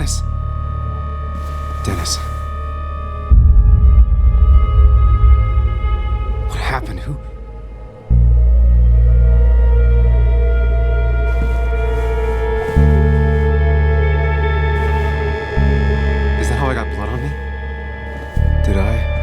Dennis? Dennis. What happened? Who? Is that how I got blood on me? Did I?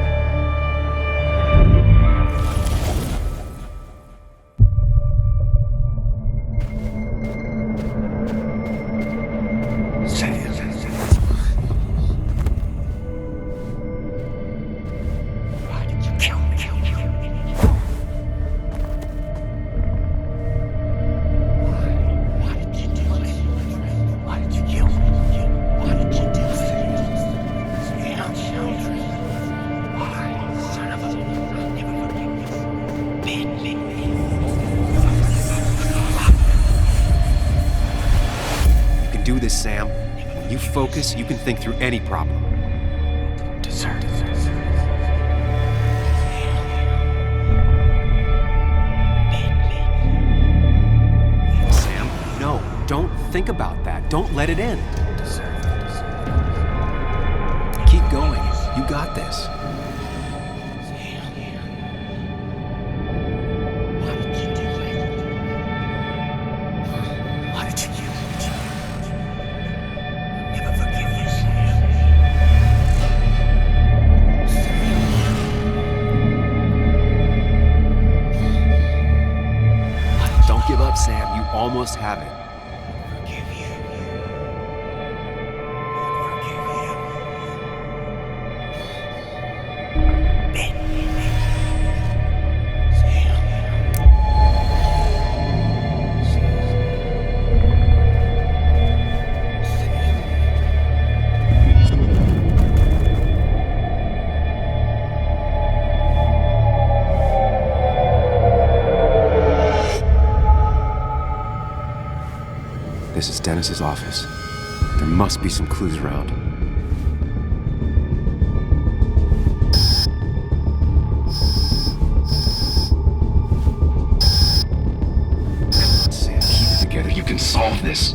Do this, Sam. When you focus, you can think through any problem. Sam, no, don't think about that. Don't let it in. Keep going. You got this. Give up, Sam. You almost have it. This is Dennis's office. There must be some clues around. Sam, keep it together. You can solve this.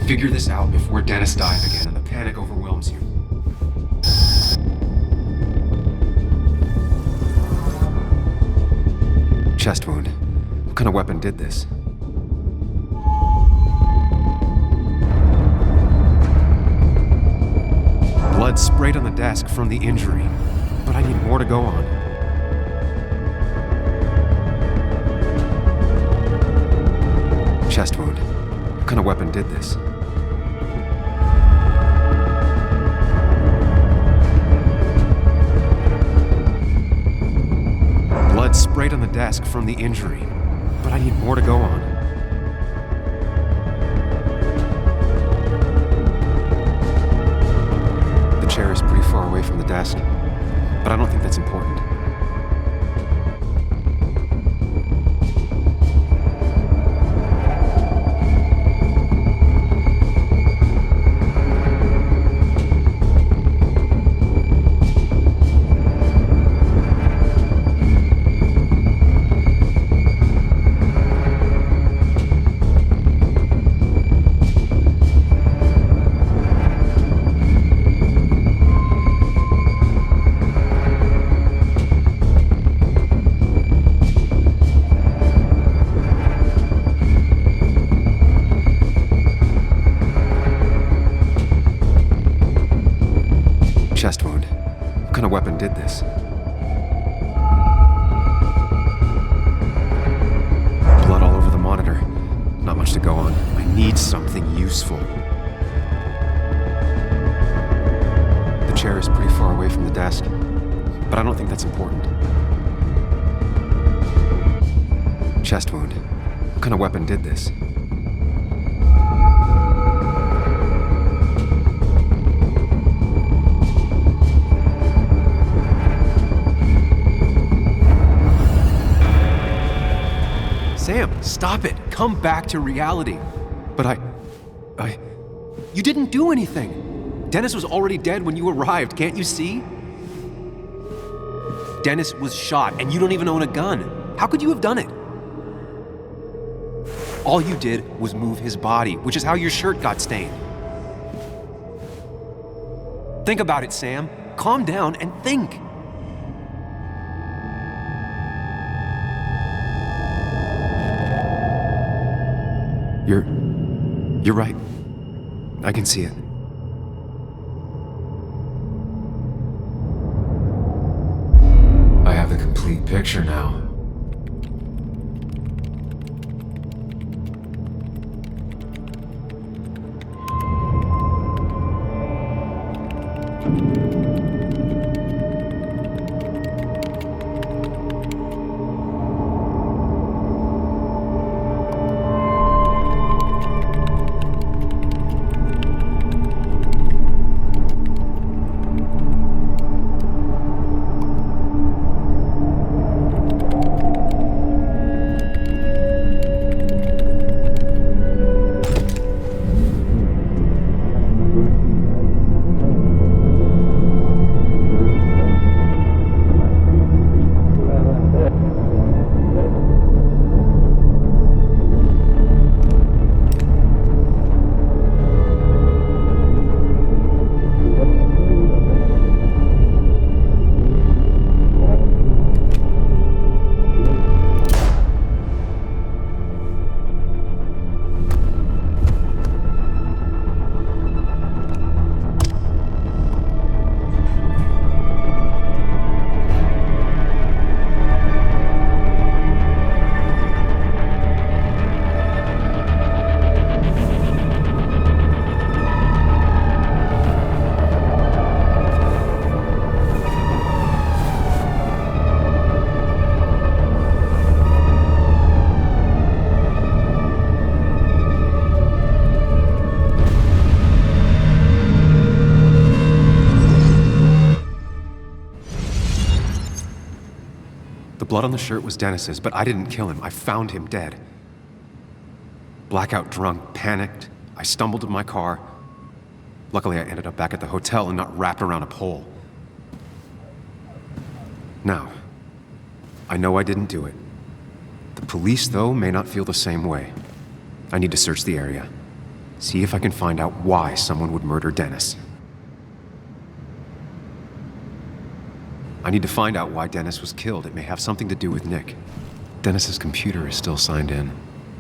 Figure this out before Dennis dies again and the panic overwhelms you. Chest wound. What kind of weapon did this? Blood sprayed on the desk from the injury, but I need more to go on. Chest wound. What kind of weapon did this? Blood sprayed on the desk from the injury, but I need more to go on. The chair is pretty far away from the desk, but I don't think that's important. Chest wound. What kind of weapon did this? Blood all over the monitor. Not much to go on. I need something useful. The chair is pretty far away from the desk, but I don't think that's important. Chest wound. What kind of weapon did this? Sam, stop it! Come back to reality! But you didn't do anything! Dennis was already dead when you arrived, can't you see? Dennis was shot, and you don't even own a gun. How could you have done it? All you did was move his body, which is how your shirt got stained. Think about it, Sam. Calm down and think. You're right. I can see it. I have the complete picture now. The blood on the shirt was Dennis's, but I didn't kill him. I found him dead. Blackout drunk, panicked. I stumbled to my car. Luckily, I ended up back at the hotel and not wrapped around a pole. Now, I know I didn't do it. The police, though, may not feel the same way. I need to search the area. See if I can find out why someone would murder Dennis. I need to find out why Dennis was killed. It may have something to do with Nick. Dennis's computer is still signed in.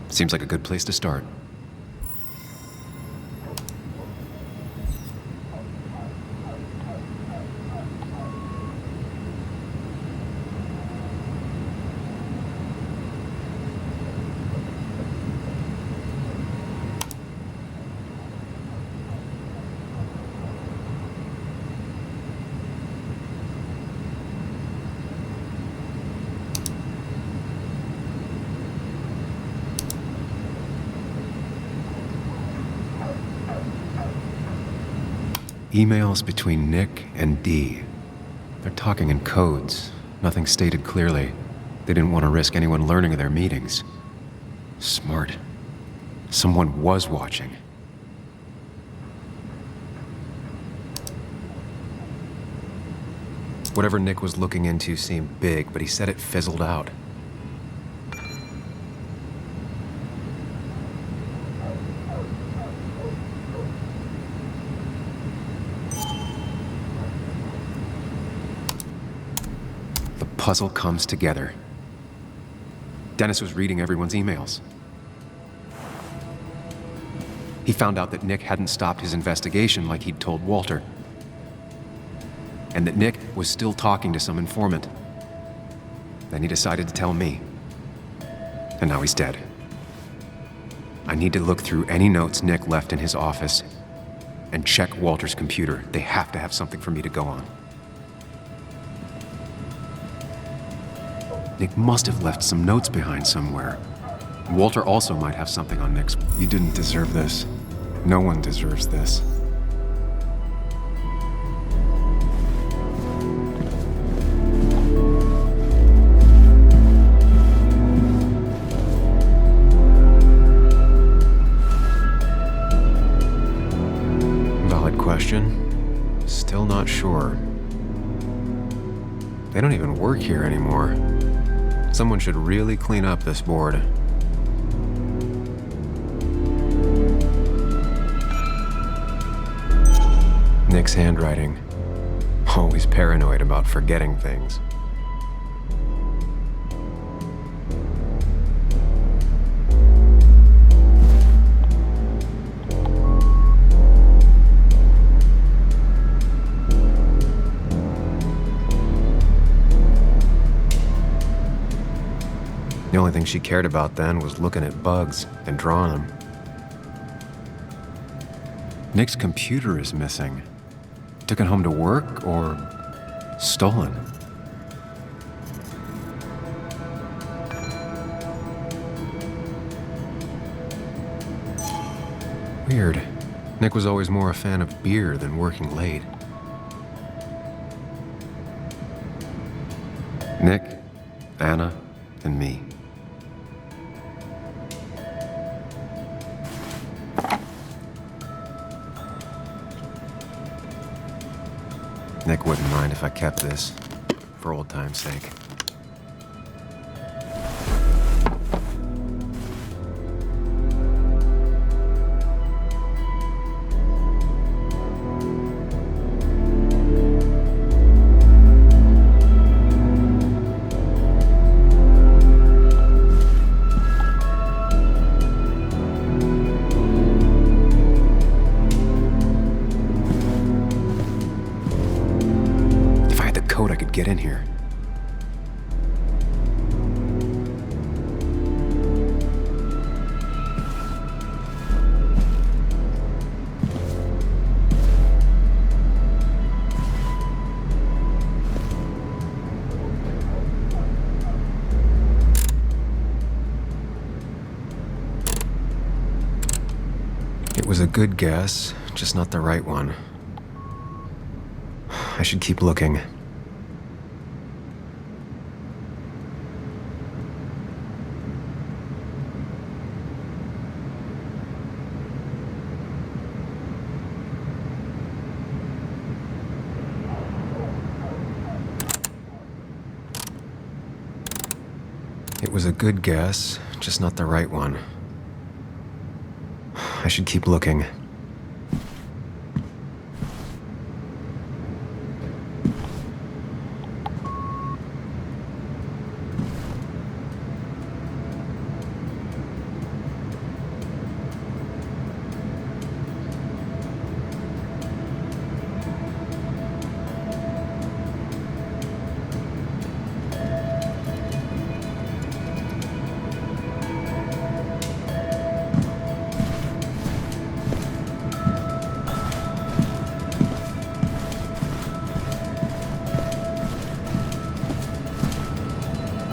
Seems like a good place to start. Emails between Nick and Dee. They're talking in codes. Nothing stated clearly. They didn't want to risk anyone learning of their meetings. Smart. Someone was watching. Whatever Nick was looking into seemed big, but he said it fizzled out. Puzzle comes together. Dennis was reading everyone's emails. He found out that Nick hadn't stopped his investigation like he'd told Walter. And that Nick was still talking to some informant. Then he decided to tell me. And now he's dead. I need to look through any notes Nick left in his office and check Walter's computer. They have to have something for me to go on. Nick must have left some notes behind somewhere. Walter also might have something on Nick's. You didn't deserve this. No one deserves this. Valid question. Still not sure. They don't even work here anymore. Someone should really clean up this board. Nick's handwriting. Always paranoid about forgetting things. The only thing she cared about then was looking at bugs and drawing them. Nick's computer is missing. Took it home to work or stolen? Weird. Nick was always more a fan of beer than working late. Nick, Anna, and me. Nick wouldn't mind if I kept this, for old time's sake. I could get in here. It was a good guess, just not the right one. I should keep looking. It was a good guess, just not the right one. I should keep looking.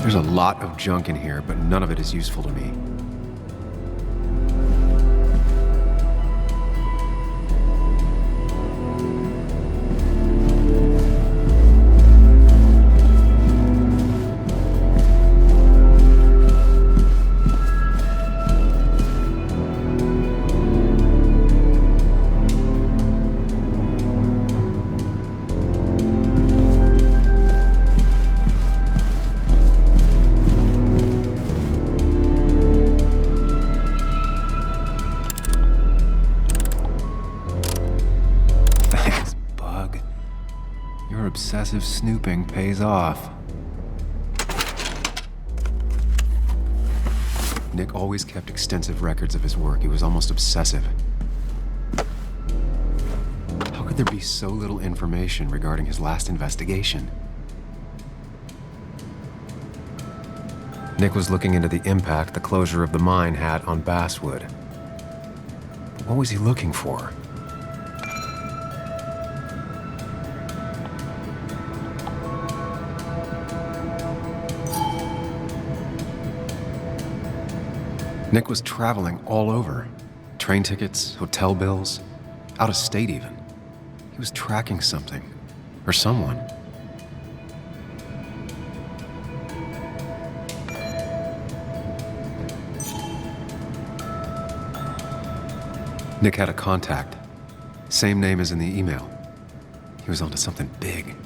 There's a lot of junk in here, but none of it is useful to me. Obsessive snooping pays off. Nick always kept extensive records of his work. He was almost obsessive. How could there be so little information regarding his last investigation? Nick was looking into the impact the closure of the mine had on Basswood. But what was he looking for? Nick was traveling all over. Train tickets, hotel bills, out of state even. He was tracking something, or someone. Nick had a contact. Same name as in the email. He was onto something big.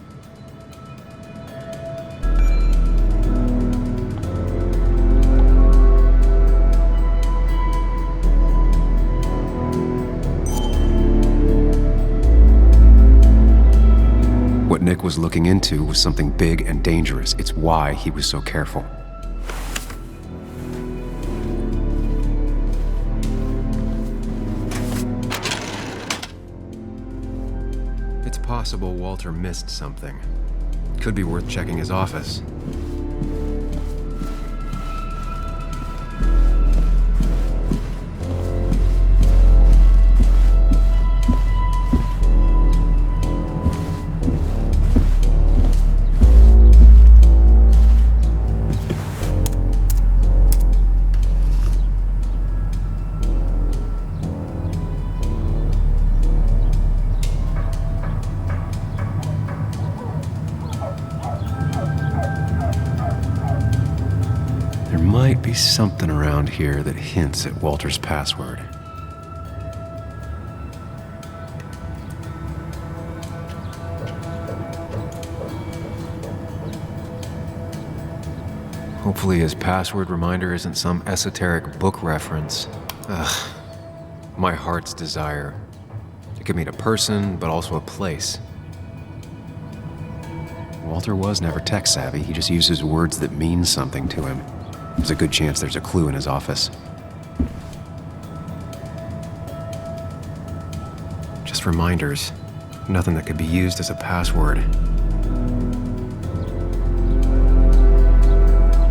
Nick was looking into was something big and dangerous. It's why he was so careful. It's possible Walter missed something. Could be worth checking his office. Might be something around here that hints at Walter's password. Hopefully his password reminder isn't some esoteric book reference. Ugh. My heart's desire. It could mean a person, but also a place. Walter was never tech savvy. He just uses words that mean something to him. There's a good chance there's a clue in his office. Just reminders. Nothing that could be used as a password.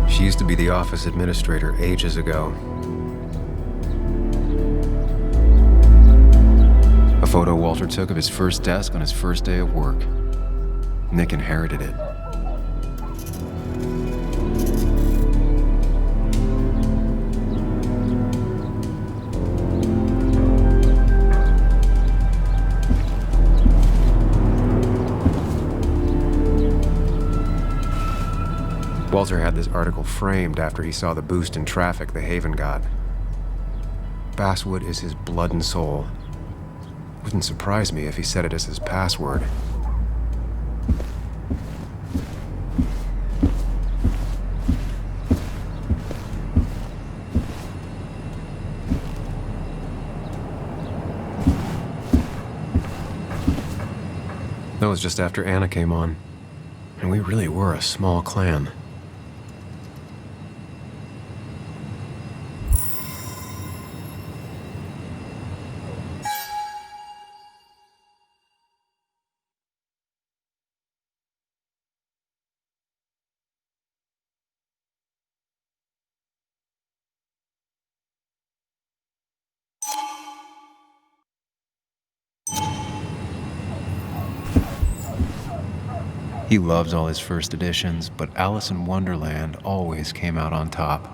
She used to be the office administrator ages ago. A photo Walter took of his first desk on his first day of work. Nick inherited it. Walter had this article framed after he saw the boost in traffic the Haven got. Basswood is his blood and soul. Wouldn't surprise me if he set it as his password. That was just after Anna came on, and we really were a small clan. He loves all his first editions, but Alice in Wonderland always came out on top.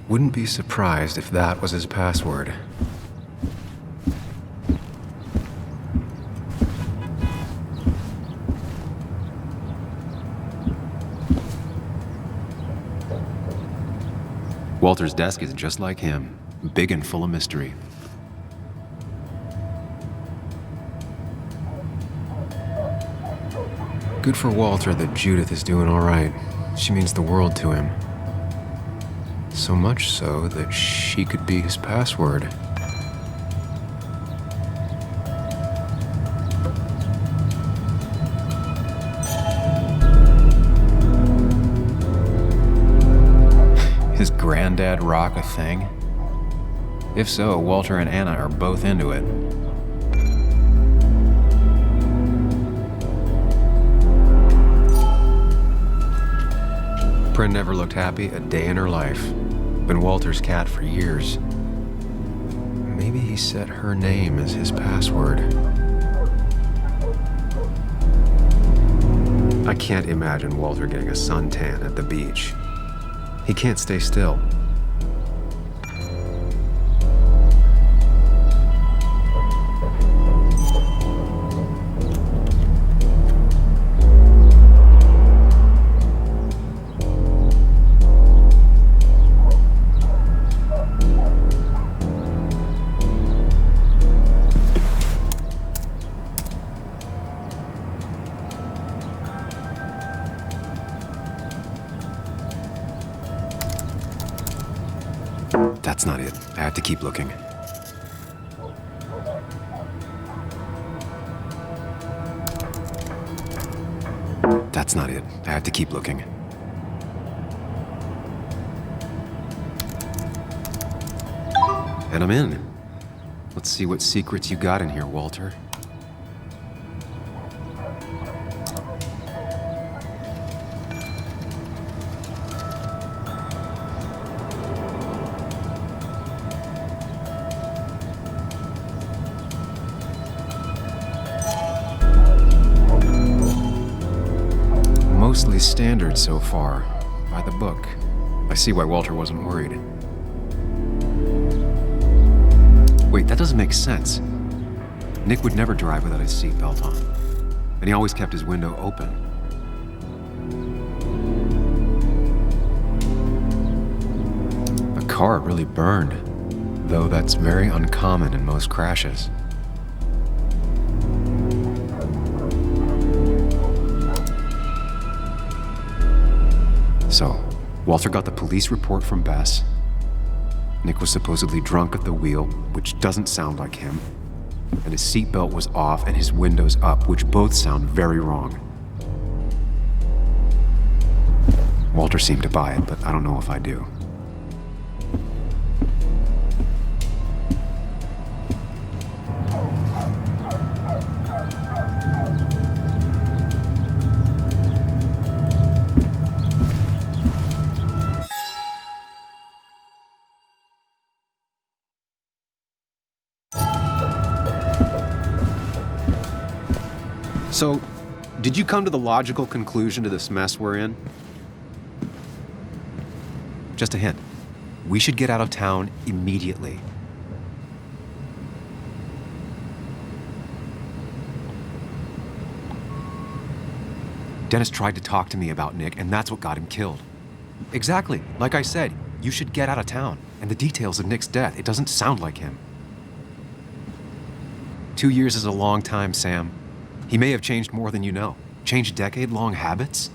Wouldn't be surprised if that was his password. Walter's desk is just like him, big and full of mystery. Good for Walter that Judith is doing all right. She means the world to him. So much so that she could be his password. His granddad rock a thing? If so, Walter and Anna are both into it. Prin never looked happy a day in her life. Been Walter's cat for years. Maybe he set her name as his password. I can't imagine Walter getting a suntan at the beach. He can't stay still. That's not it. I have to keep looking. not it. I have to keep looking. And I'm in. Let's see what secrets you got in here, Walter. Mostly standard so far, by the book. I see why Walter wasn't worried. Wait, that doesn't make sense. Nick would never drive without his seatbelt on. And he always kept his window open. The car really burned, though that's very uncommon in most crashes. So, Walter got the police report from Bass. Nick was supposedly drunk at the wheel, which doesn't sound like him. And his seatbelt was off and his windows up, which both sound very wrong. Walter seemed to buy it, but I don't know if I do. So, did you come to the logical conclusion to this mess we're in? Just a hint. We should get out of town immediately. Dennis tried to talk to me about Nick, and that's what got him killed. Exactly. Like I said, you should get out of town. And the details of Nick's death, it doesn't sound like him. 2 years is a long time, Sam. He may have changed more than you know. Changed decade-long habits?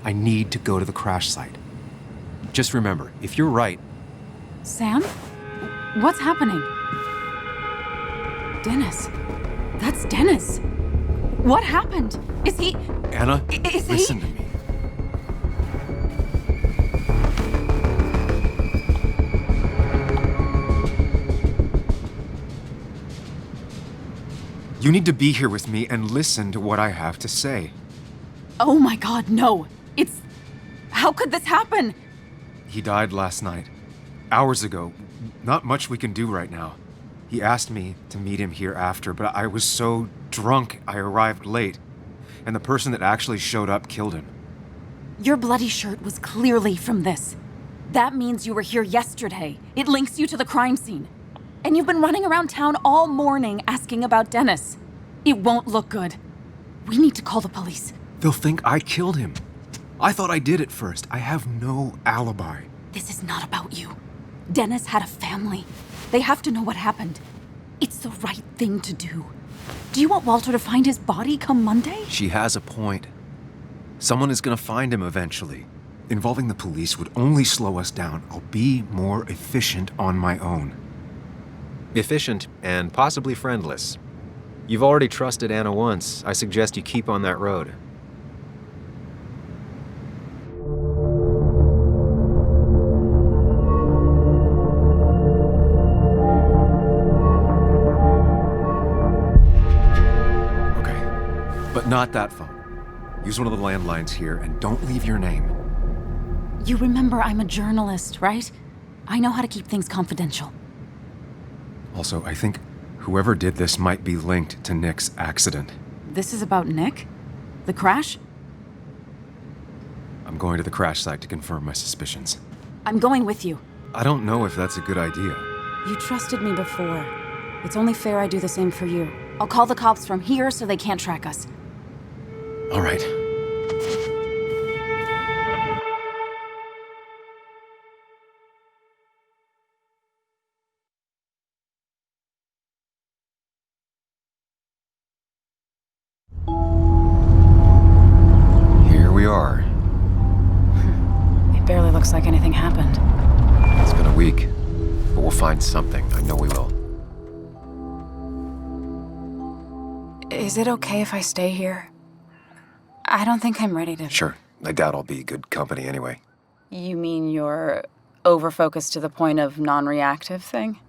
I need to go to the crash site. Just remember, if you're right... Sam? What's happening? Dennis. That's Dennis. What happened? Is he... Anna, is listen he... to me. You need to be here with me and listen to what I have to say. Oh my God, no. It's... How could this happen? He died last night. Hours ago. Not much we can do right now. He asked me to meet him here after, but I was so drunk I arrived late. And the person that actually showed up killed him. Your bloody shirt was clearly from this. That means you were here yesterday. It links you to the crime scene. And you've been running around town all morning asking about Dennis. It won't look good. We need to call the police. They'll think I killed him. I thought I did at first. I have no alibi. This is not about you. Dennis had a family. They have to know what happened. It's the right thing to do. Do you want Walter to find his body come Monday? She has a point. Someone is gonna find him eventually. Involving the police would only slow us down. I'll be more efficient on my own. Efficient and possibly friendless. You've already trusted Anna once. I suggest you keep on that road. Okay, but not that phone. Use one of the landlines here and don't leave your name. You remember I'm a journalist, right? I know how to keep things confidential. Also, I think whoever did this might be linked to Nick's accident. This is about Nick? The crash? I'm going to the crash site to confirm my suspicions. I'm going with you. I don't know if that's a good idea. You trusted me before. It's only fair I do the same for you. I'll call the cops from here so they can't track us. All right. Here we are. It barely looks like anything happened. It's been a week, but we'll find something. I know we will. Is it okay if I stay here? I don't think I'm ready to... Sure. I doubt I'll be good company anyway. You mean you're over-focused to the point of non-reactive thing?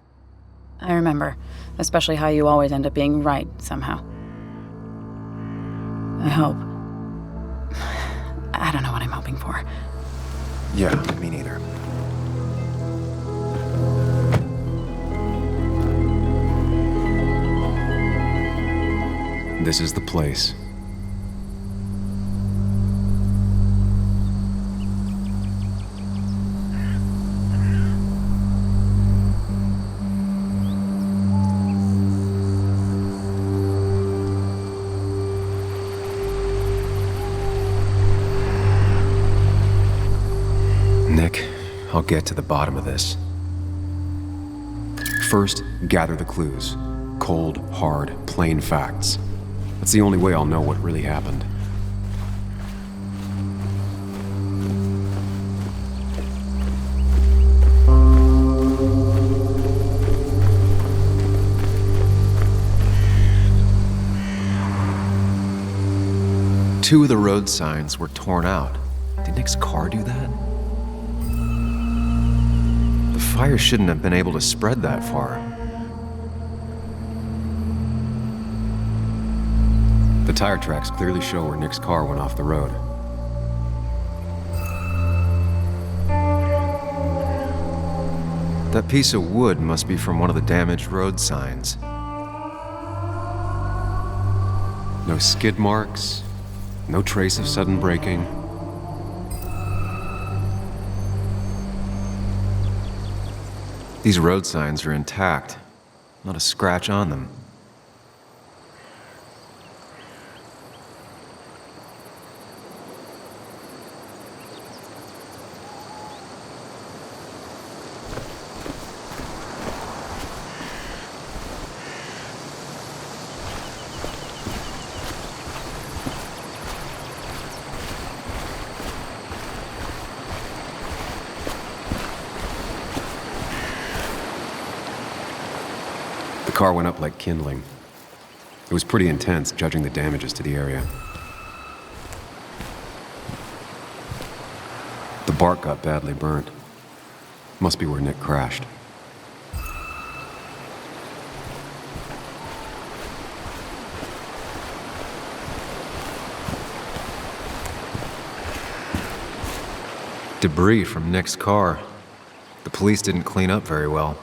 I remember, especially how you always end up being right, somehow. I hope. I don't know what I'm hoping for. Yeah, me neither. This is the place. Nick, I'll get to the bottom of this. First, gather the clues. Cold, hard, plain facts. That's the only way I'll know what really happened. Two of the road signs were torn out. Did Nick's car do that? The fire shouldn't have been able to spread that far. The tire tracks clearly show where Nick's car went off the road. That piece of wood must be from one of the damaged road signs. No skid marks, no trace of sudden braking. These road signs are intact, not a scratch on them. The car went up like kindling. It was pretty intense, judging the damages to the area. The bark got badly burnt. Must be where Nick crashed. Debris from Nick's car. The police didn't clean up very well.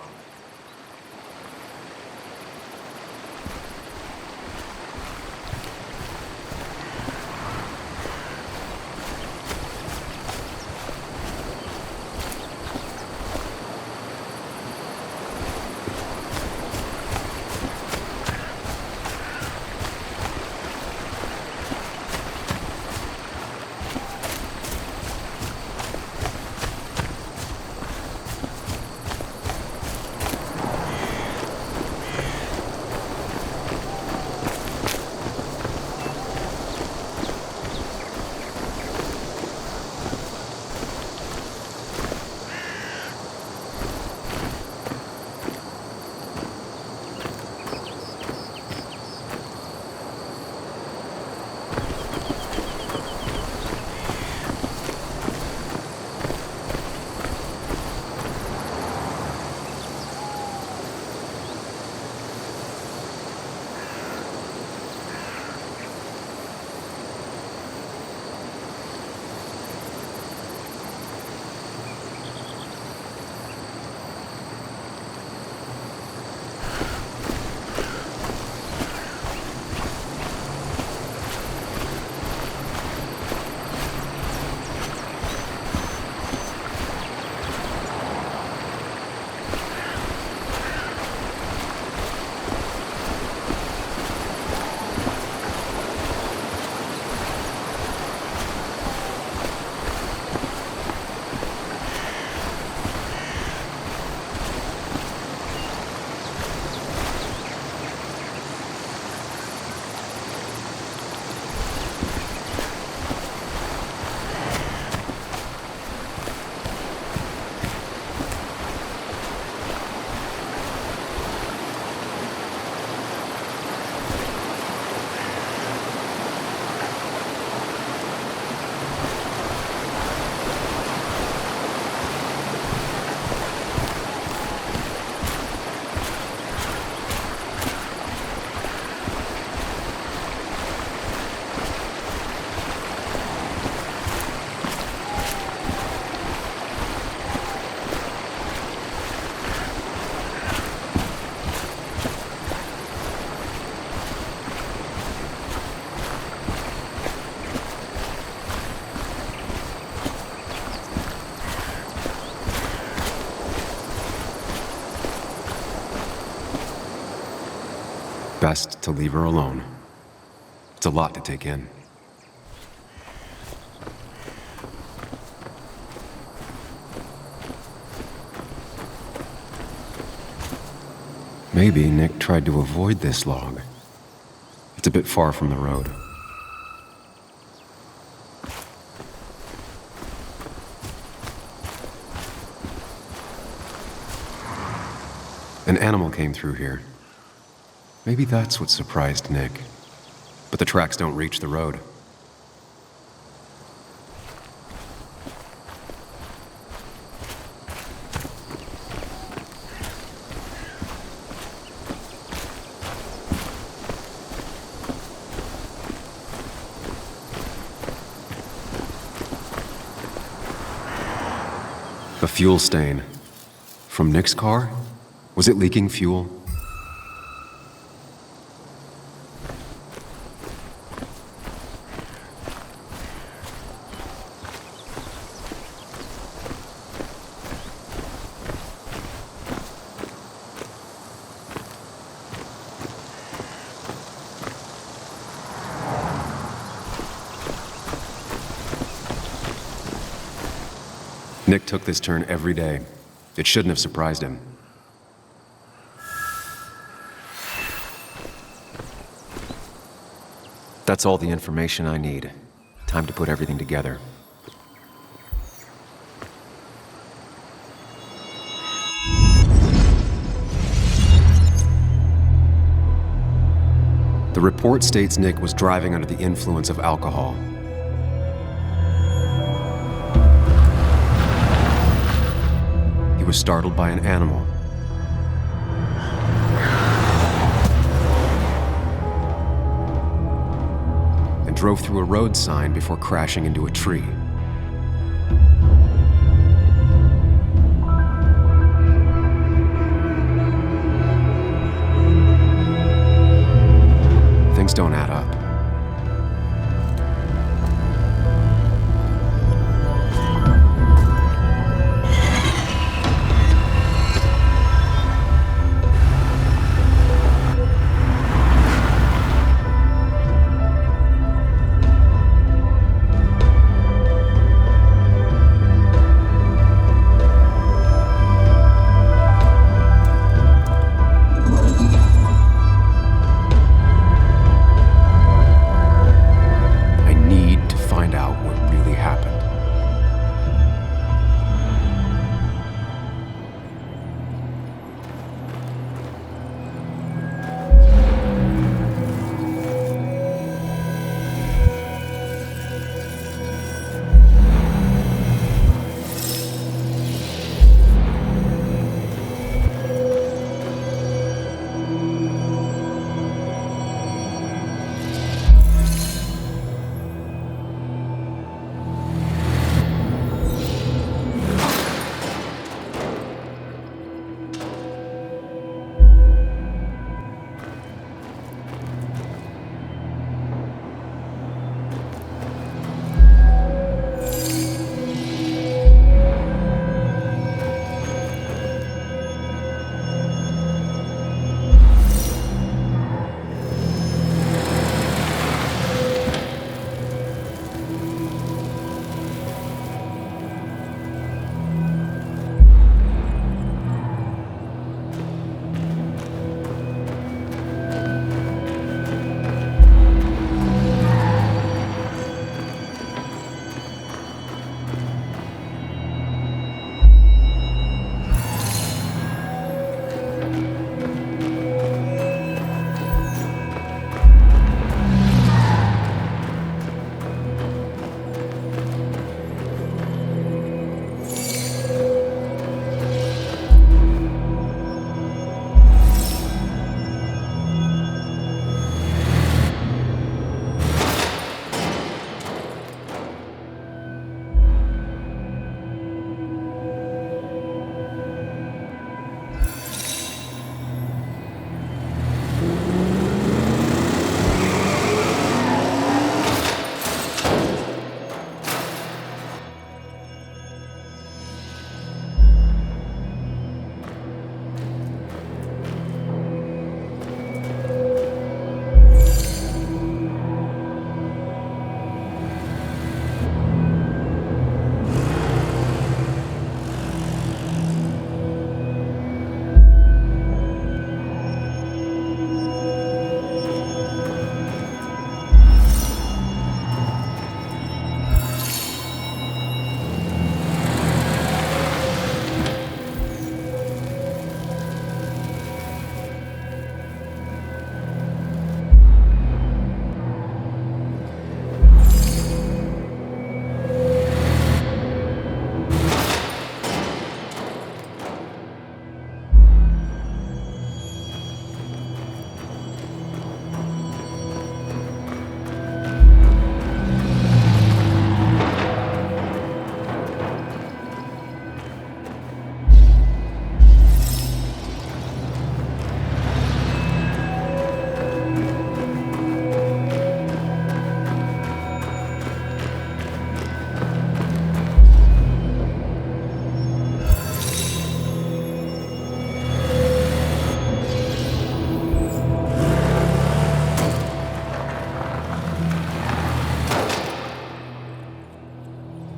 Best to leave her alone. It's a lot to take in. Maybe Nick tried to avoid this log. It's a bit far from the road. An animal came through here. Maybe that's what surprised Nick. But the tracks don't reach the road. A fuel stain. From Nick's car? Was it leaking fuel? Nick took this turn every day. It shouldn't have surprised him. That's all the information I need. Time to put everything together. The report states Nick was driving under the influence of alcohol. He was startled by an animal. And drove through a road sign before crashing into a tree. Things don't add up.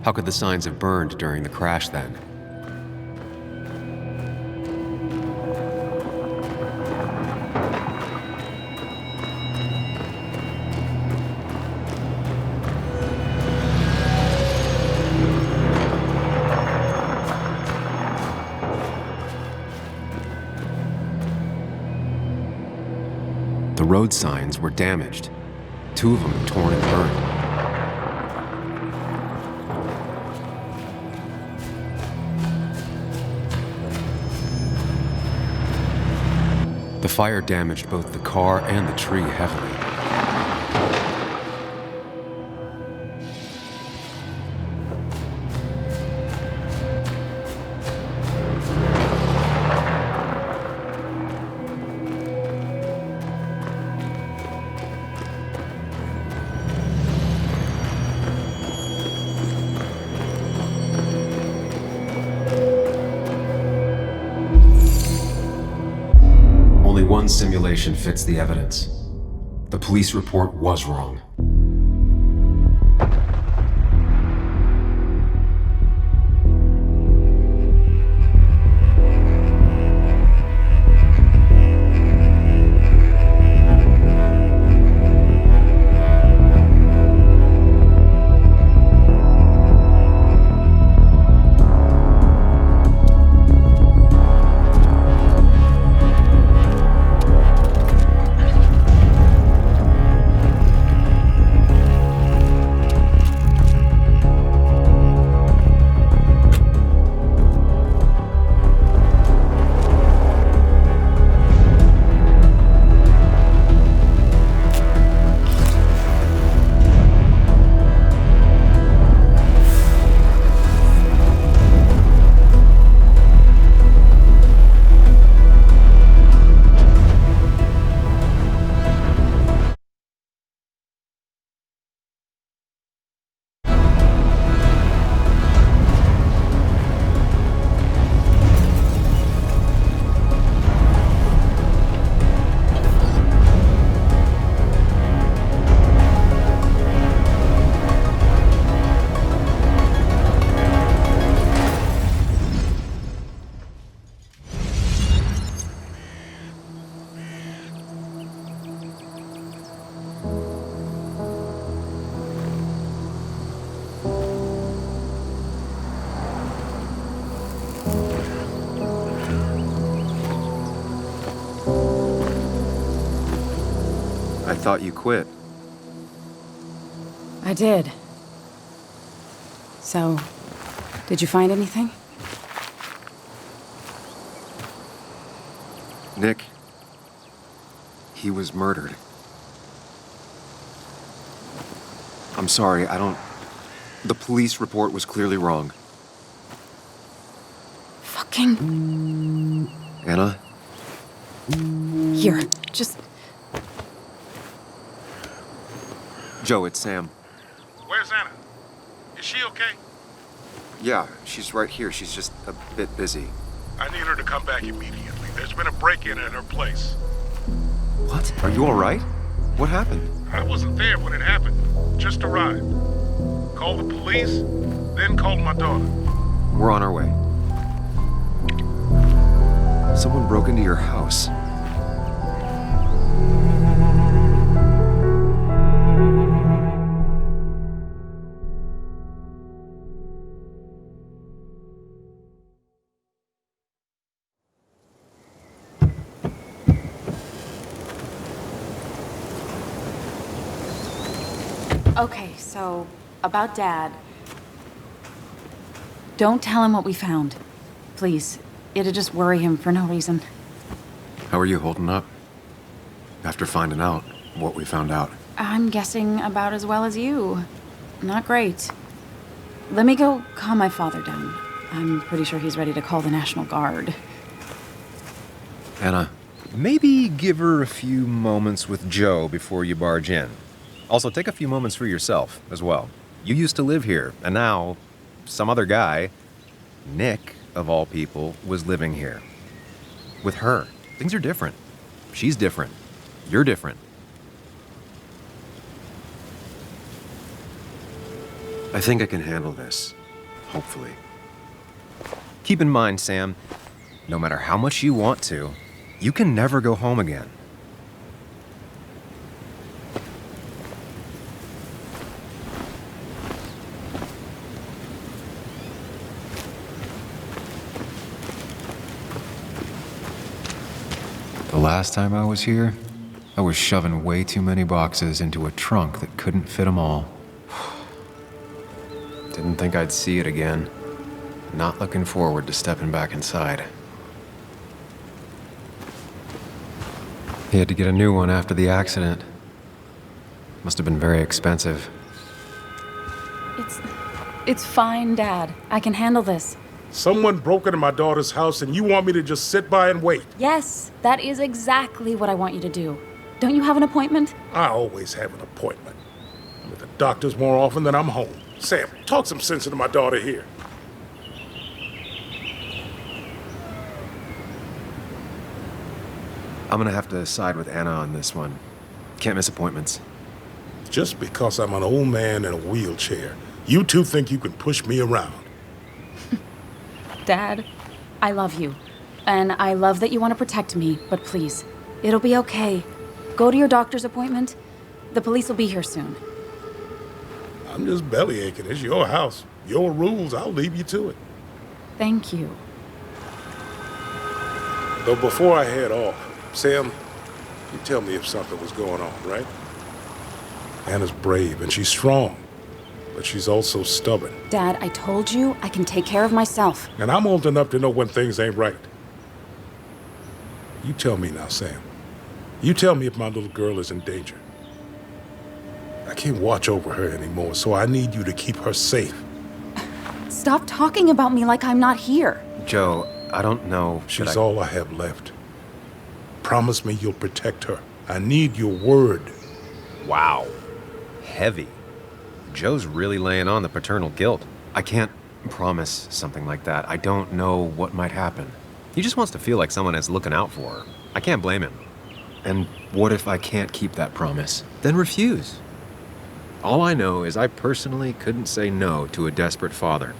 How could the signs have burned during the crash then? The road signs were damaged. 2 of them torn and burned. The fire damaged both the car and the tree heavily. Only one simulation fits the evidence. The police report was wrong. I thought you quit. I did. So, did you find anything? Nick, he was murdered. I'm sorry, the police report was clearly wrong. Fucking... Anna? Here, just... Joe, it's Sam. Where's Anna? Is she okay? Yeah, she's right here. She's just a bit busy. I need her to come back immediately. There's been a break-in at her place. What? Are you all right? What happened? I wasn't there when it happened. Just arrived. Called the police, then called my daughter. We're on our way. Someone broke into your house. Okay, so, about Dad. Don't tell him what we found. Please. It'd just worry him for no reason. How are you holding up? After finding out what we found out. I'm guessing about as well as you. Not great. Let me go calm my father down. I'm pretty sure he's ready to call the National Guard. Anna, Maybe give her a few moments with Joe before you barge in. Also, take a few moments for yourself as well. You used to live here, and now some other guy, Nick, of all people, was living here. With her. Things are different. She's different. You're different. I think I can handle this. Hopefully. Keep in mind, Sam, no matter how much you want to, you can never go home again. The last time I was here, I was shoving way too many boxes into a trunk that couldn't fit them all. Didn't think I'd see it again. Not looking forward to stepping back inside. He had to get a new one after the accident. Must have been very expensive. It's fine, Dad. I can handle this. Someone broke into my daughter's house and you want me to just sit by and wait? Yes, that is exactly what I want you to do. Don't you have an appointment? I always have an appointment. I'm at the doctor's more often than I'm home. Sam, talk some sense into my daughter here. I'm gonna have to side with Anna on this one. Can't miss appointments. Just because I'm an old man in a wheelchair, you two think you can push me around. Dad, I love you. And I love that you want to protect me, but please, it'll be okay. Go to your doctor's appointment. The police will be here soon. I'm just belly aching. It's your house. Your rules, I'll leave you to it. Thank you. Though before I head off, Sam, you tell me if something was going on, right? Anna's brave and she's strong, but she's also stubborn. Dad, I told you I can take care of myself. And I'm old enough to know when things ain't right. You tell me now, Sam. You tell me if my little girl is in danger. I can't watch over her anymore, so I need you to keep her safe. Stop talking about me like I'm not here. Joe, I don't know. She's all I have left. Promise me you'll protect her. I need your word. Wow. Heavy. Joe's really laying on the paternal guilt. I can't promise something like that. I don't know what might happen. He just wants to feel like someone is looking out for her. I can't blame him. And what if I can't keep that promise? Then refuse. All I know is I personally couldn't say no to a desperate father.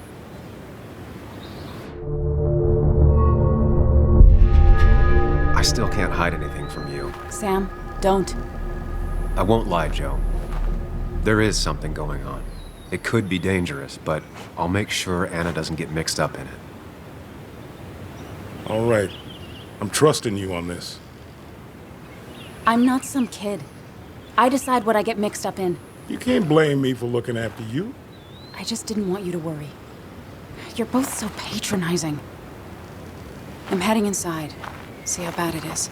I still can't hide anything from you. Sam, don't. I won't lie, Joe. There is something going on. It could be dangerous, but I'll make sure Anna doesn't get mixed up in it. All right. I'm trusting you on this. I'm not some kid. I decide what I get mixed up in. You can't blame me for looking after you. I just didn't want you to worry. You're both so patronizing. I'm heading inside. See how bad it is.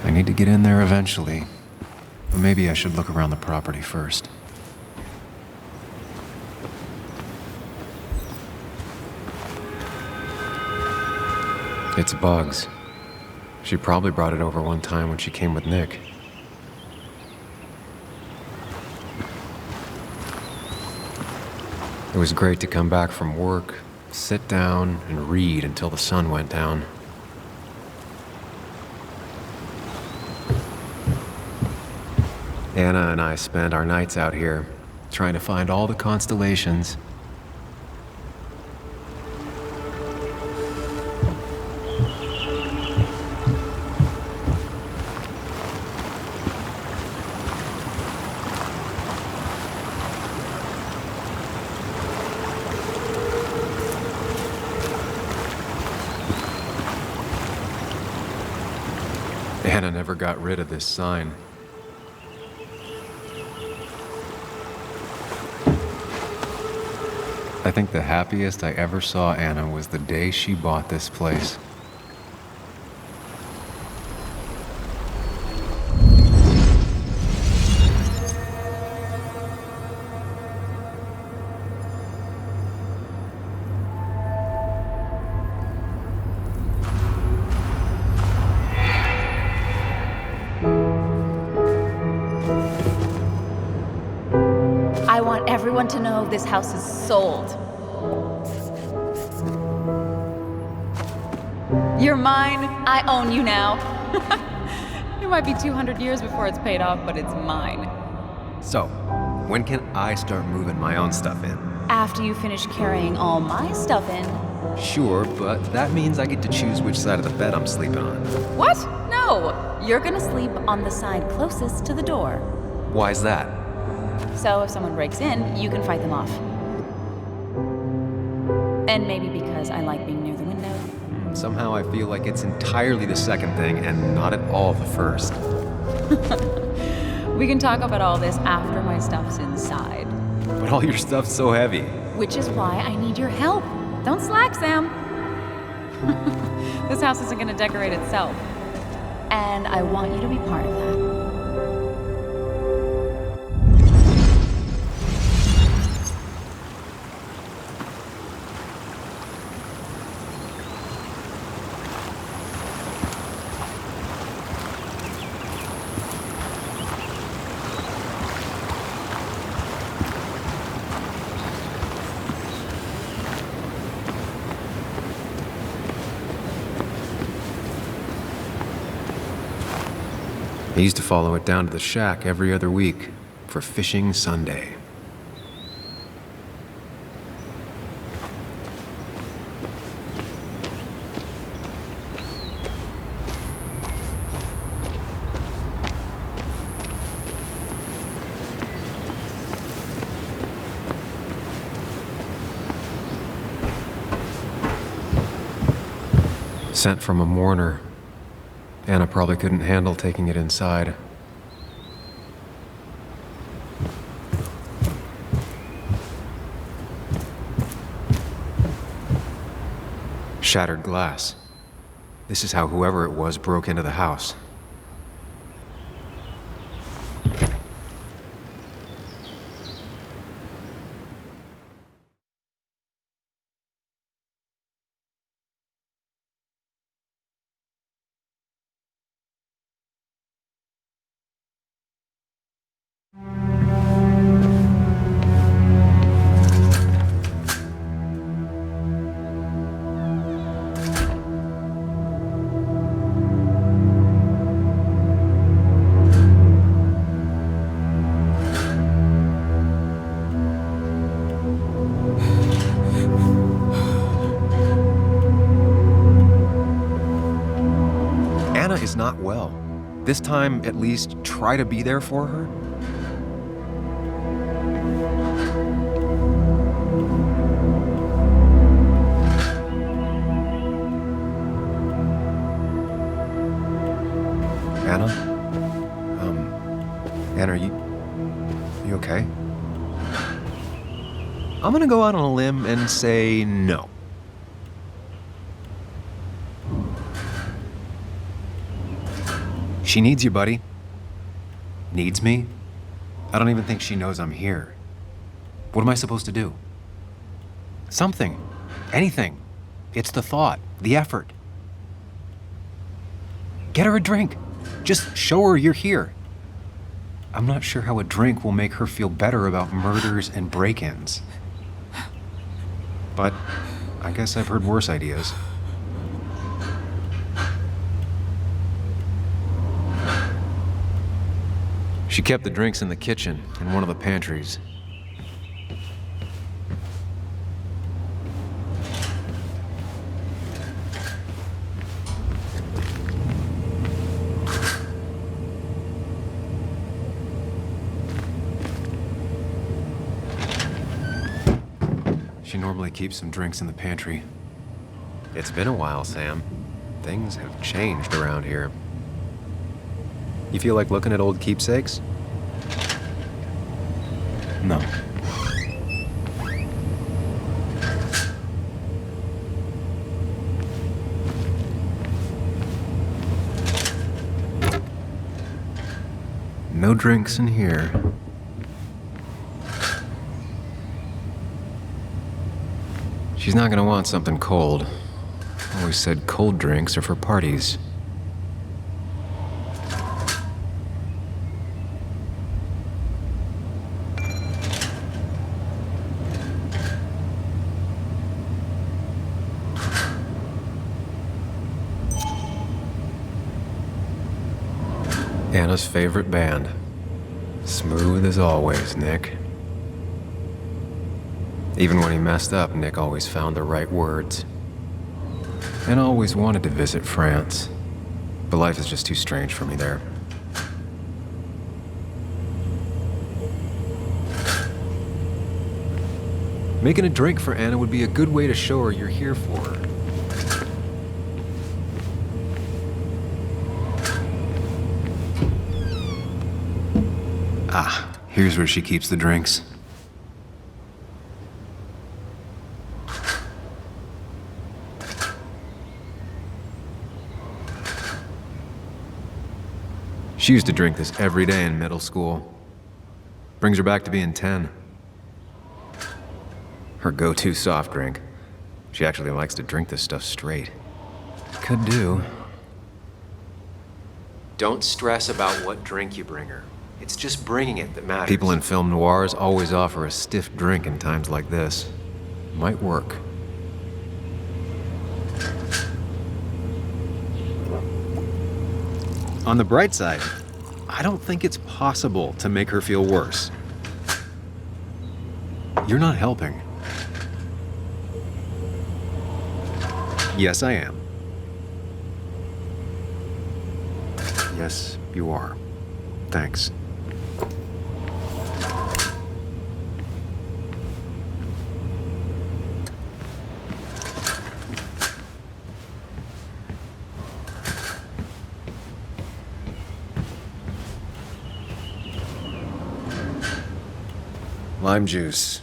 I need to get in there eventually. But maybe I should look around the property first. It's Bugs. She probably brought it over one time when she came with Nick. It was great to come back from work, sit down, and read until the sun went down. Anna and I spent our nights out here, trying to find all the constellations. Anna never got rid of this sign. I think the happiest I ever saw Anna was the day she bought this place. everyone to know this house is sold. You're mine. I own you now. It might be 200 years before it's paid off, but it's mine. So, when can I start moving my own stuff in? After you finish carrying all my stuff in. Sure, but that means I get to choose which side of the bed I'm sleeping on. What? No! You're gonna sleep on the side closest to the door. Why's that? So if someone breaks in, you can fight them off. And maybe because I like being near the window. Somehow I feel like it's entirely the second thing and not at all the first. We can talk about all this after my stuff's inside. But all your stuff's so heavy. Which is why I need your help. Don't slack, Sam. This house isn't gonna decorate itself. And I want you to be part of that. I used to follow it down to the shack every other week for Fishing Sunday. Sent from a mourner. Anna probably couldn't handle taking it inside. Shattered glass. This is how whoever it was broke into the house. Is not well. This time, at least, try to be there for her. Anna? Anna, are you okay? I'm gonna go out on a limb and say no. She needs you, buddy. Needs me? I don't even think she knows I'm here. What am I supposed to do? Something. Anything. It's the thought, the effort. Get her a drink. Just show her you're here. I'm not sure how a drink will make her feel better about murders and break-ins. But I guess I've heard worse ideas. She kept the drinks in the kitchen, in one of the pantries. She normally keeps some drinks in the pantry. It's been a while, Sam. Things have changed around here. You feel like looking at old keepsakes? No. No drinks in here. She's not gonna want something cold. Always said cold drinks are for parties. Anna's favorite band. Smooth as always, Nick. Even when he messed up, Nick always found the right words. And always wanted to visit France. But life is just too strange for me there. Making a drink for Anna would be a good way to show her you're here for her. Ah, here's where she keeps the drinks. She used to drink this every day in middle school. Brings her back to being 10. Her go-to soft drink. She actually likes to drink this stuff straight. Could do. Don't stress about what drink you bring her. It's just bringing it that matters. People in film noirs always offer a stiff drink in times like this. Might work. On the bright side, I don't think it's possible to make her feel worse. You're not helping. Yes, I am. Yes, you are. Thanks. Lime juice.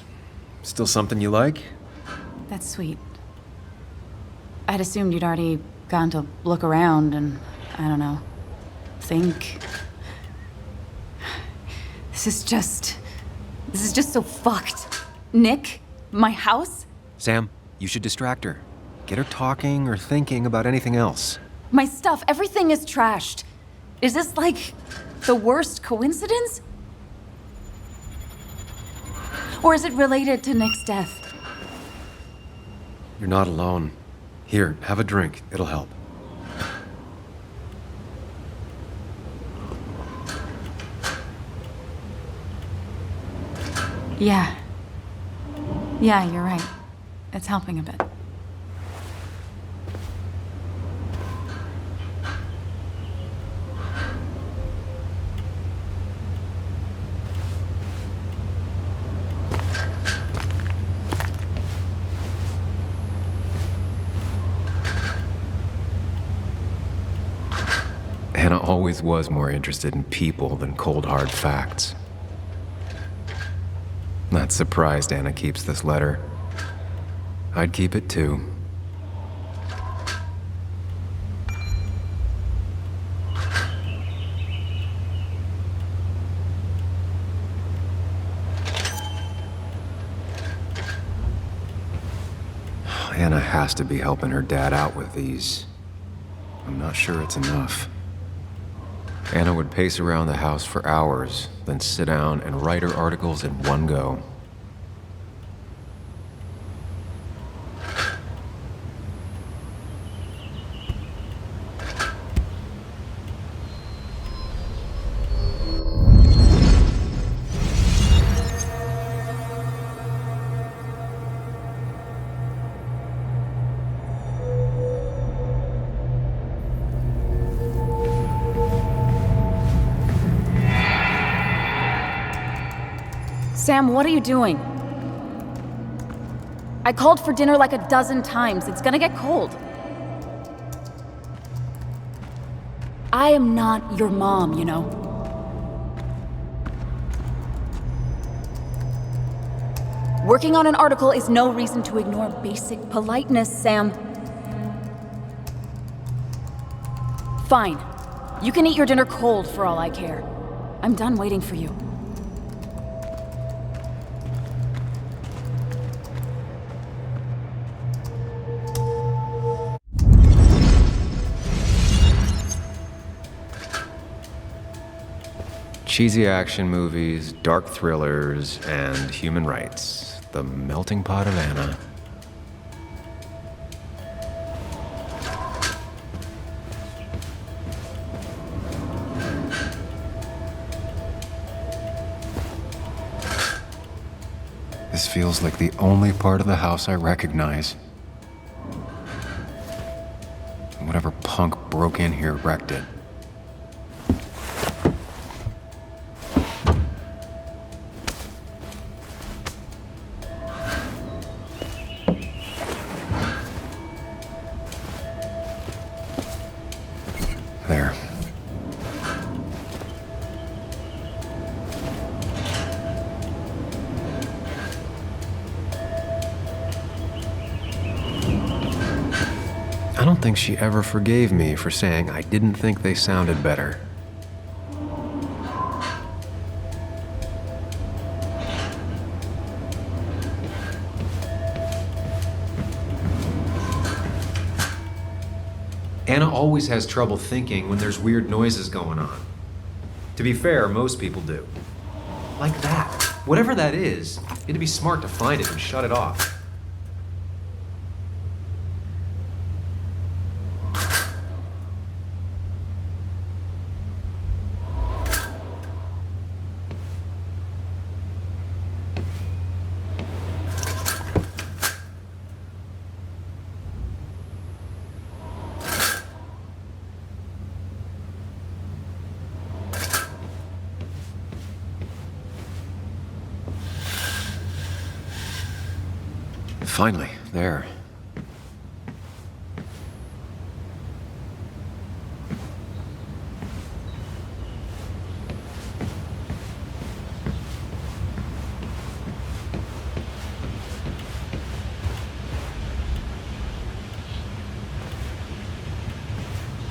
Still something you like? That's sweet. I'd assumed you'd already gone to look around and, I don't know, think. This is just so fucked. Nick? My house? Sam, you should distract her. Get her talking or thinking about anything else. My stuff, everything is trashed. Is this like the worst coincidence? Or is it related to Nick's death? You're not alone. Here, have a drink. It'll help. Yeah. Yeah, you're right. It's helping a bit. Hannah always was more interested in people than cold, hard facts. Not surprised Anna keeps this letter. I'd keep it too. Anna has to be helping her dad out with these. I'm not sure it's enough. Anna would pace around the house for hours, then sit down and write her articles in one go. Sam, what are you doing? I called for dinner like a dozen times. It's gonna get cold. I am not your mom, you know. Working on an article is no reason to ignore basic politeness, Sam. Fine. You can eat your dinner cold for all I care. I'm done waiting for you. Cheesy action movies, dark thrillers, and human rights. The melting pot of Anna. This feels like the only part of the house I recognize. Whatever punk broke in here wrecked it. There. I don't think she ever forgave me for saying I didn't think they sounded better. Anna always has trouble thinking when there's weird noises going on. To be fair, most people do. Like that. Whatever that is, it'd be smart to find it and shut it off. Finally, there.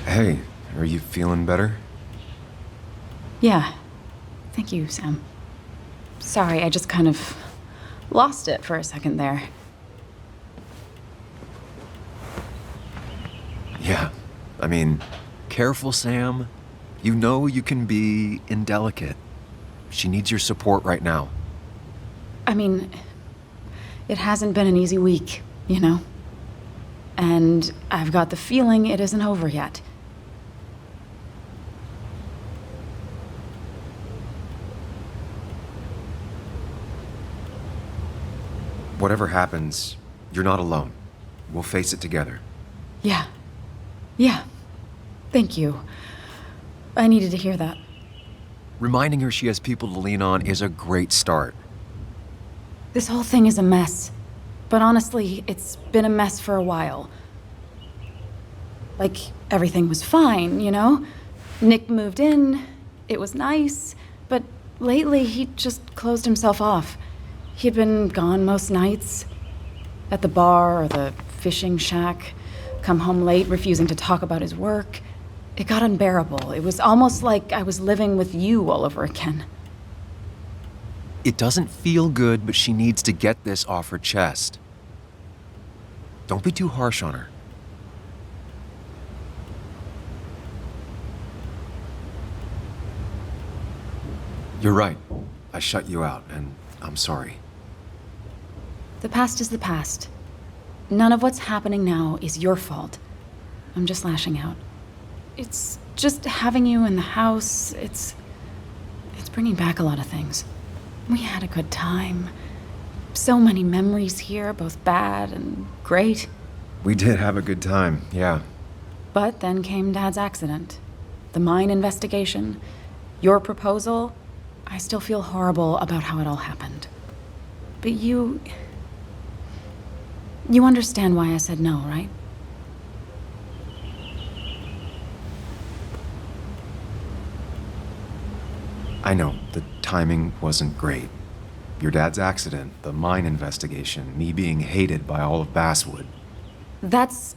Hey, are you feeling better? Yeah. Thank you, Sam. Sorry, I just kind of lost it for a second there. Yeah. I mean, careful, Sam. You know you can be indelicate. She needs your support right now. I mean, it hasn't been an easy week, you know? And I've got the feeling it isn't over yet. Whatever happens, you're not alone. We'll face it together. Yeah. Yeah. Thank you. I needed to hear that. Reminding her she has people to lean on is a great start. This whole thing is a mess. But honestly, it's been a mess for a while. Like, everything was fine, you know? Nick moved in, it was nice, but lately he just closed himself off. He'd been gone most nights. At the bar or the fishing shack. Come home late, refusing to talk about his work. It got unbearable. It was almost like I was living with you all over again. It doesn't feel good, but she needs to get this off her chest. Don't be too harsh on her. You're right. I shut you out, and I'm sorry. The past is the past. None of what's happening now is your fault. I'm just lashing out. It's just having you in the house, it's bringing back a lot of things. We had a good time. So many memories here, both bad and great. We did have a good time, yeah. But then came Dad's accident. The mine investigation. Your proposal. I still feel horrible about how it all happened. But you understand why I said no, right? I know, the timing wasn't great. Your dad's accident, the mine investigation, me being hated by all of Basswood. That's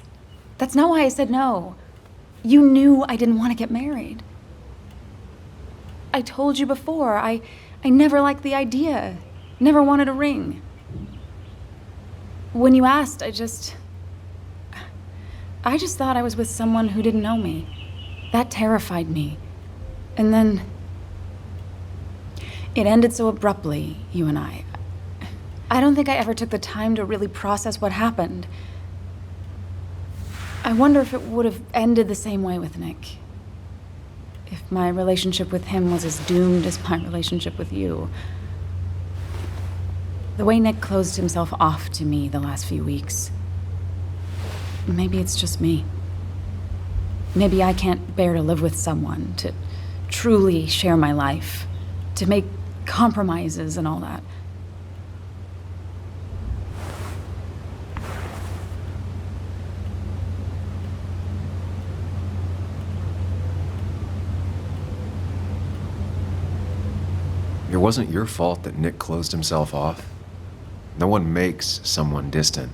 not why I said no. You knew I didn't want to get married. I told you before, I never liked the idea. Never wanted a ring. When you asked, I just thought I was with someone who didn't know me. That terrified me. And then it ended so abruptly, you and I. I don't think I ever took the time to really process what happened. I wonder if it would have ended the same way with Nick. If my relationship with him was as doomed as my relationship with you. The way Nick closed himself off to me the last few weeks. Maybe it's just me. Maybe I can't bear to live with someone, to truly share my life, to make compromises and all that. It wasn't your fault that Nick closed himself off. No one makes someone distant,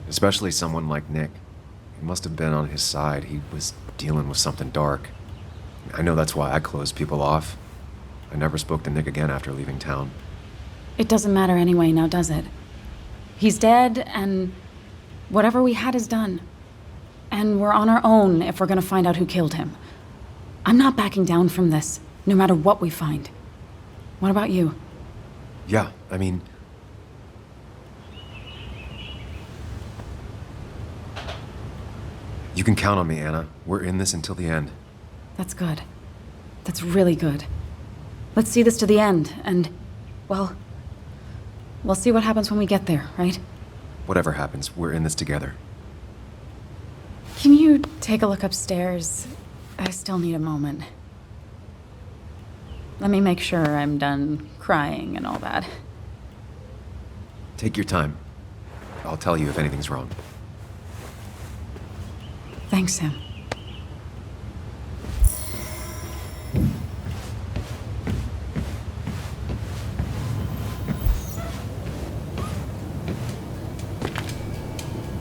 especially someone like Nick. He must have been on his side. He was dealing with something dark. I know that's why I closed people off. I never spoke to Nick again after leaving town. It doesn't matter anyway, now does it? He's dead, and whatever we had is done. And we're on our own if we're gonna find out who killed him. I'm not backing down from this, no matter what we find. What about you? Yeah, I mean... You can count on me, Anna. We're in this until the end. That's good. That's really good. Let's see this to the end, and, well, we'll see what happens when we get there, right? Whatever happens, we're in this together. Can you take a look upstairs? I still need a moment. Let me make sure I'm done crying and all that. Take your time. I'll tell you if anything's wrong. Thanks, Sam.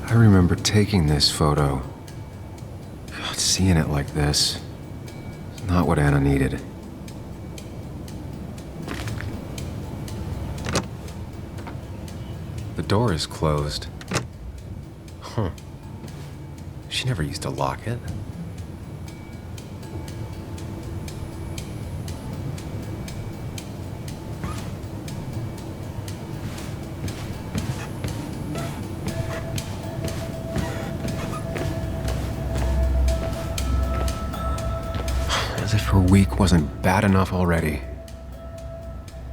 I remember taking this photo. God, seeing it like this. It's not what Anna needed. The door is closed. Huh. She never used to lock it. As if her week wasn't bad enough already.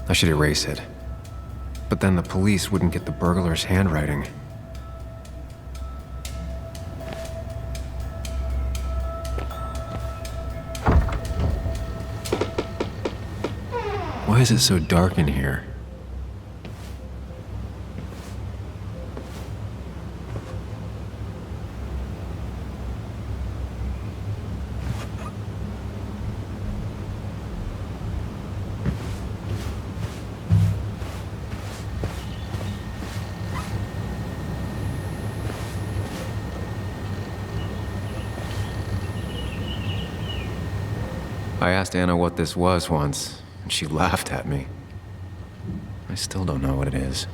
I should erase it. But then the police wouldn't get the burglar's handwriting. Why is it so dark in here? I asked Anna what this was once, and she laughed at me. I still don't know what it is.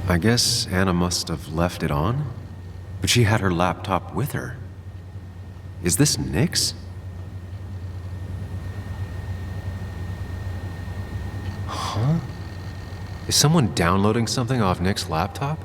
I guess Anna must have left it on, but she had her laptop with her. Is this Nick's? Huh? Is someone downloading something off Nick's laptop?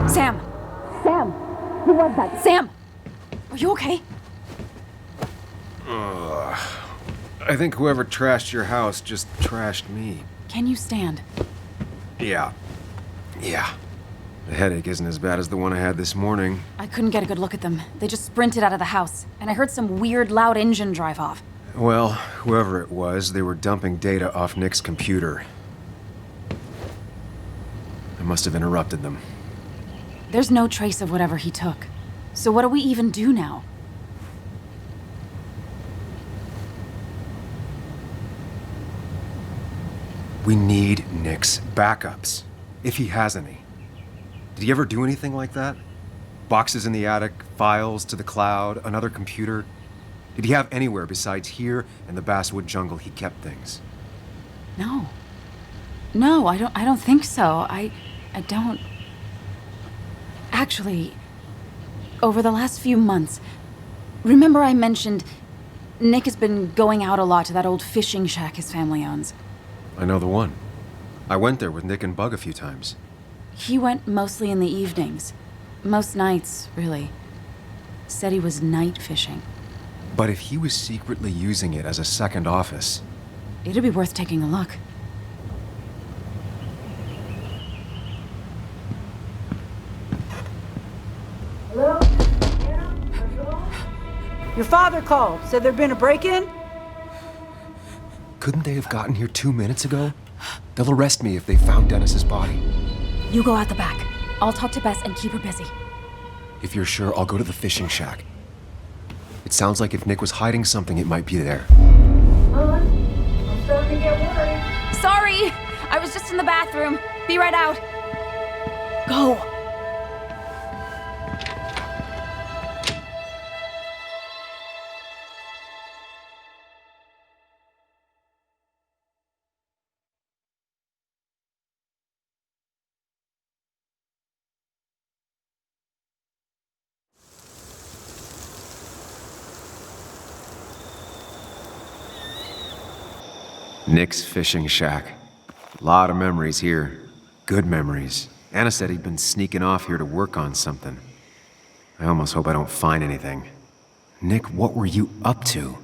Sam! Sam! Who was that? Sam! Are you okay? I think whoever trashed your house just trashed me. Can you stand? Yeah. The headache isn't as bad as the one I had this morning. I couldn't get a good look at them. They just sprinted out of the house, and I heard some weird, loud engine drive off. Well, whoever it was, they were dumping data off Nick's computer. I must have interrupted them. There's no trace of whatever he took. So what do we even do now? We need Nick's backups, if he has any. Did he ever do anything like that? Boxes in the attic, files to the cloud, another computer. Did he have anywhere besides here and the Basswood jungle he kept things? No. No, I don't think so. I don't... Actually, over the last few months, remember I mentioned Nick has been going out a lot to that old fishing shack his family owns. I know the one. I went there with Nick and Bug a few times. He went mostly in the evenings. Most nights, really. Said he was night fishing. But if he was secretly using it as a second office... It'd be worth taking a look. Hello? Your father called. Said there'd been a break-in? Couldn't they have gotten here 2 minutes ago? They'll arrest me if they found Dennis's body. You go out the back. I'll talk to Bess and keep her busy. If you're sure, I'll go to the fishing shack. It sounds like if Nick was hiding something, it might be there. I'm starting to get worried. Sorry! I was just in the bathroom. Be right out. Go! Nick's fishing shack. Lot of memories here. Good memories. Anna said he'd been sneaking off here to work on something. I almost hope I don't find anything. Nick, what were you up to?